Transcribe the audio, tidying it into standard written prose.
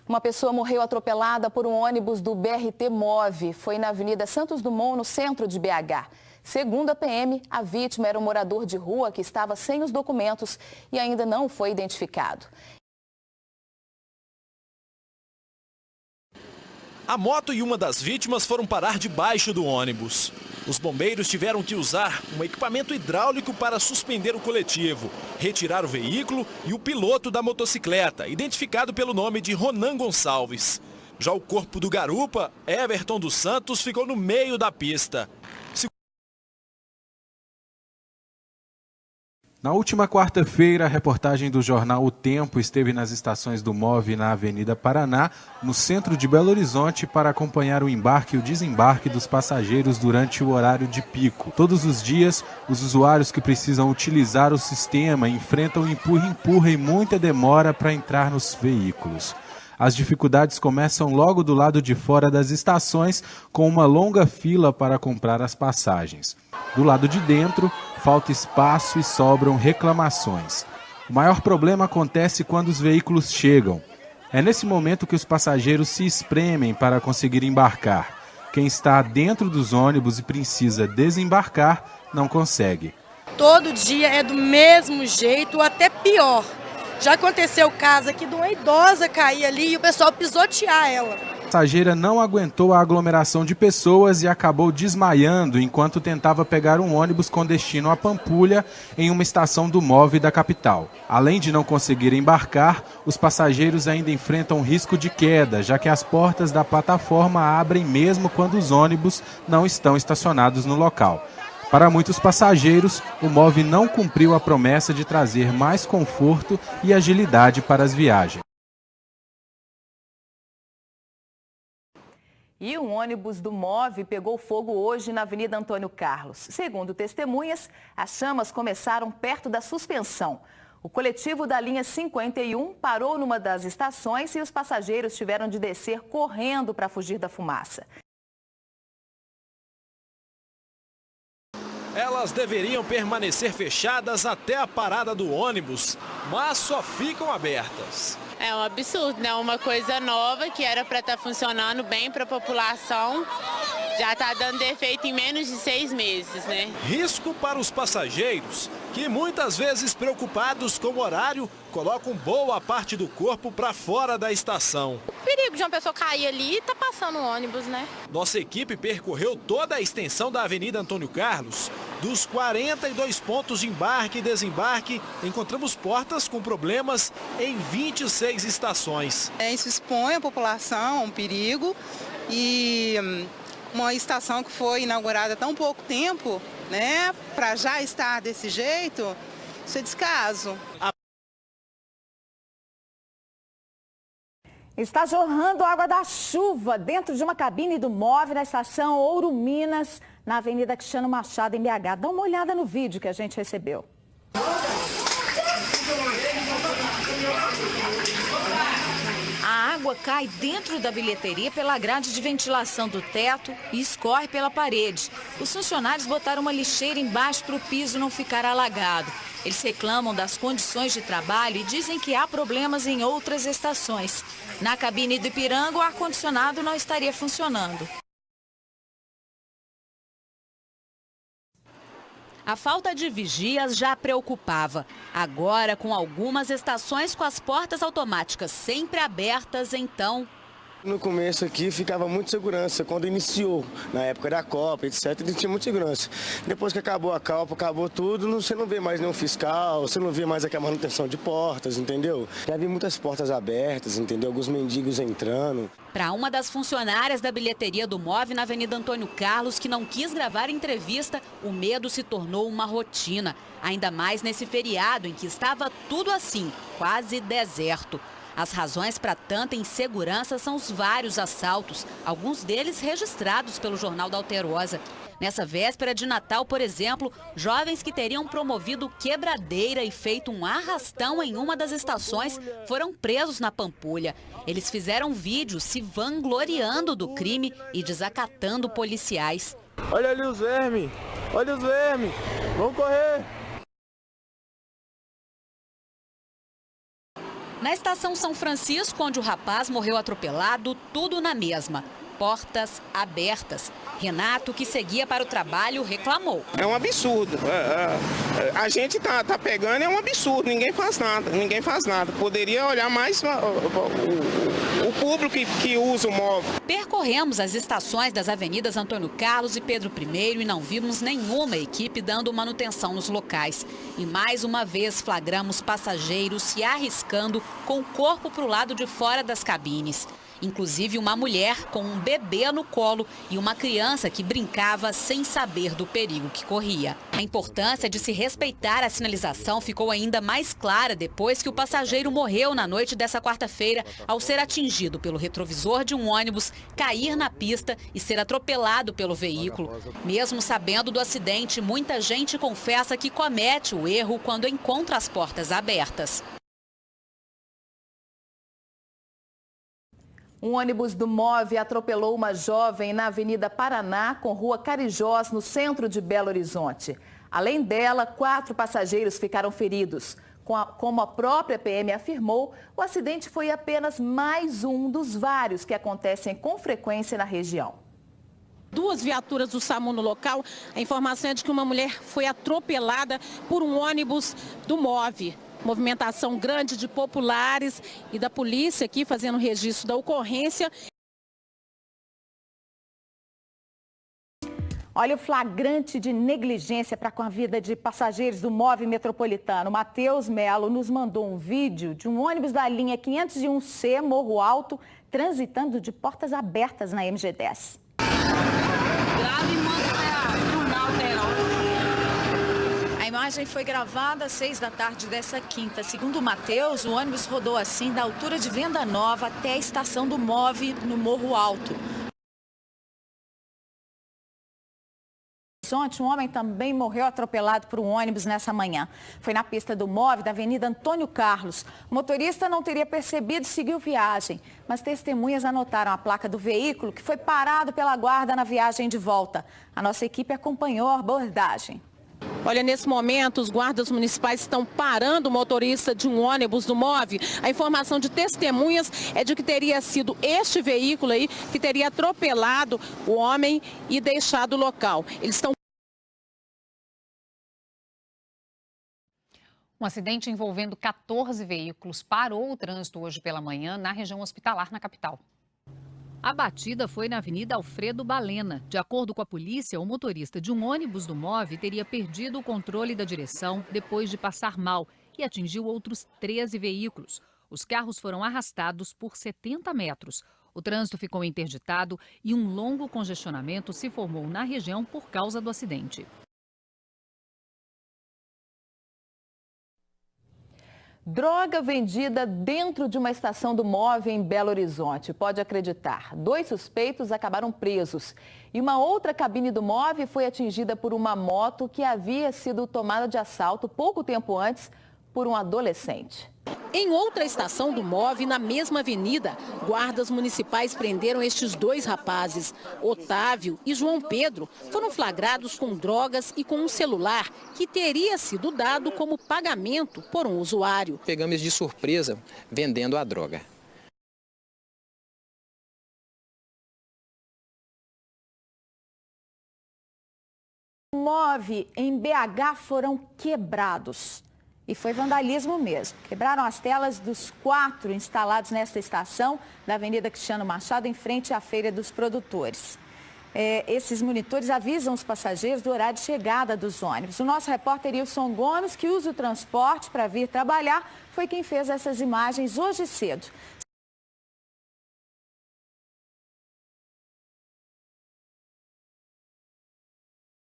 Uma pessoa morreu atropelada por um ônibus do BRT Move. Foi na Avenida Santos Dumont, no centro de BH. Segundo a PM, a vítima era um morador de rua que estava sem os documentos e ainda não foi identificado. A moto e uma das vítimas foram parar debaixo do ônibus. Os bombeiros tiveram que usar um equipamento hidráulico para suspender o coletivo, retirar o veículo e o piloto da motocicleta, identificado pelo nome de Ronan Gonçalves. Já o corpo do garupa, Everton dos Santos, ficou no meio da pista. Na última quarta-feira, a reportagem do jornal O Tempo esteve nas estações do Move na Avenida Paraná, no centro de Belo Horizonte, para acompanhar o embarque e o desembarque dos passageiros durante o horário de pico. Todos os dias, os usuários que precisam utilizar o sistema enfrentam empurra-empurra e muita demora para entrar nos veículos. As dificuldades começam logo do lado de fora das estações, com uma longa fila para comprar as passagens. Do lado de dentro, falta espaço e sobram reclamações. O maior problema acontece quando os veículos chegam. É nesse momento que os passageiros se espremem para conseguir embarcar. Quem está dentro dos ônibus e precisa desembarcar, não consegue. Todo dia é do mesmo jeito, até pior. Já aconteceu o caso aqui de uma idosa cair ali e o pessoal pisotear ela. A passageira não aguentou a aglomeração de pessoas e acabou desmaiando enquanto tentava pegar um ônibus com destino a Pampulha, em uma estação do Move da capital. Além de não conseguir embarcar, os passageiros ainda enfrentam risco de queda, já que as portas da plataforma abrem mesmo quando os ônibus não estão estacionados no local. Para muitos passageiros, o Move não cumpriu a promessa de trazer mais conforto e agilidade para as viagens. E um ônibus do Move pegou fogo hoje na Avenida Antônio Carlos. Segundo testemunhas, as chamas começaram perto da suspensão. O coletivo da linha 51 parou numa das estações e os passageiros tiveram de descer correndo para fugir da fumaça. Elas deveriam permanecer fechadas até a parada do ônibus, mas só ficam abertas. É um absurdo, né? Uma coisa nova que era para estar funcionando bem para a população, já está dando defeito em menos de 6 meses, né? Risco para os passageiros, que muitas vezes preocupados com o horário, colocam boa parte do corpo para fora da estação. O perigo de uma pessoa cair ali e tá passando o ônibus, né? Nossa equipe percorreu toda a extensão da Avenida Antônio Carlos. Dos 42 pontos de embarque e desembarque, encontramos portas com problemas em 26 estações. Isso expõe a população a um perigo e uma estação que foi inaugurada há tão pouco tempo, né, para já estar desse jeito, isso é descaso. Está jorrando água da chuva dentro de uma cabine do Move na estação Ouro Minas, na Avenida Cristiano Machado, em BH. Dá uma olhada no vídeo que a gente recebeu. A água cai dentro da bilheteria pela grade de ventilação do teto e escorre pela parede. Os funcionários botaram uma lixeira embaixo para o piso não ficar alagado. Eles reclamam das condições de trabalho e dizem que há problemas em outras estações. Na cabine do Ipiranga, o ar-condicionado não estaria funcionando. A falta de vigias já preocupava. Agora, com algumas estações com as portas automáticas sempre abertas, então... No começo aqui ficava muito segurança, quando iniciou, na época da Copa, etc, tinha muita segurança. Depois que acabou a Copa, acabou tudo, você não vê mais nenhum fiscal, você não vê mais aquela manutenção de portas, entendeu? Já vi muitas portas abertas, entendeu? Alguns mendigos entrando. Para uma das funcionárias da bilheteria do Move na Avenida Antônio Carlos, que não quis gravar entrevista, o medo se tornou uma rotina. Ainda mais nesse feriado em que estava tudo assim, quase deserto. As razões para tanta insegurança são os vários assaltos, alguns deles registrados pelo Jornal da Alterosa. Nessa véspera de Natal, por exemplo, jovens que teriam promovido quebradeira e feito um arrastão em uma das estações foram presos na Pampulha. Eles fizeram vídeos se vangloriando do crime e desacatando policiais. Olha ali os vermes, olha os vermes, vamos correr! Na estação São Francisco, onde o rapaz morreu atropelado, tudo na mesma. Portas abertas. Renato, que seguia para o trabalho, reclamou. É um absurdo. A gente tá pegando, é um absurdo. Ninguém faz nada. Poderia olhar mais o público que usa o móvel. Percorremos as estações das avenidas Antônio Carlos e Pedro I e não vimos nenhuma equipe dando manutenção nos locais. E mais uma vez flagramos passageiros se arriscando com o corpo para o lado de fora das cabines. Inclusive uma mulher com um bebê no colo e uma criança que brincava sem saber do perigo que corria. A importância de se respeitar a sinalização ficou ainda mais clara depois que o passageiro morreu na noite dessa quarta-feira ao ser atingido pelo retrovisor de um ônibus, cair na pista e ser atropelado pelo veículo. Mesmo sabendo do acidente, muita gente confessa que comete o erro quando encontra as portas abertas. Um ônibus do MOVE atropelou uma jovem na Avenida Paraná, com Rua Carijós, no centro de Belo Horizonte. Além dela, 4 passageiros ficaram feridos. Como a própria PM afirmou, o acidente foi apenas mais um dos vários que acontecem com frequência na região. 2 viaturas do SAMU no local. A informação é de que uma mulher foi atropelada por um ônibus do MOVE. Movimentação grande de populares e da polícia aqui fazendo registro da ocorrência. Olha o flagrante de negligência para com a vida de passageiros do MOVE metropolitano. Matheus Melo nos mandou um vídeo de um ônibus da linha 501C, Morro Alto, transitando de portas abertas na MG10. A imagem foi gravada às 6 da tarde dessa quinta. Segundo o Matheus, o ônibus rodou assim da altura de Venda Nova até a estação do MOVE no Morro Alto. Um homem também morreu atropelado por um ônibus nessa manhã. Foi na pista do MOVE da Avenida Antônio Carlos. O motorista não teria percebido e seguiu viagem, mas testemunhas anotaram a placa do veículo que foi parado pela guarda na viagem de volta. A nossa equipe acompanhou a abordagem. Olha, nesse momento, os guardas municipais estão parando o motorista de um ônibus do MOVE. A informação de testemunhas é de que teria sido este veículo aí que teria atropelado o homem e deixado o local. Eles estão... Um acidente envolvendo 14 veículos parou o trânsito hoje pela manhã na região hospitalar na capital. A batida foi na Avenida Alfredo Balena. De acordo com a polícia, o motorista de um ônibus do MOVE teria perdido o controle da direção depois de passar mal e atingiu outros 13 veículos. Os carros foram arrastados por 70 metros. O trânsito ficou interditado e um longo congestionamento se formou na região por causa do acidente. Droga vendida dentro de uma estação do MOVE em Belo Horizonte. Pode acreditar, 2 suspeitos acabaram presos. E uma outra cabine do MOVE foi atingida por uma moto que havia sido tomada de assalto pouco tempo antes por um adolescente. Em outra estação do MOVE, na mesma avenida, guardas municipais prenderam estes 2 rapazes. Otávio e João Pedro foram flagrados com drogas e com um celular que teria sido dado como pagamento por um usuário. Pegamos de surpresa vendendo a droga. O MOVE em BH foram quebrados. E foi vandalismo mesmo. Quebraram as telas dos 4 instalados nesta estação da Avenida Cristiano Machado, em frente à Feira dos Produtores. Esses monitores avisam os passageiros do horário de chegada dos ônibus. O nosso repórter Wilson Gomes, que usa o transporte para vir trabalhar, foi quem fez essas imagens hoje cedo.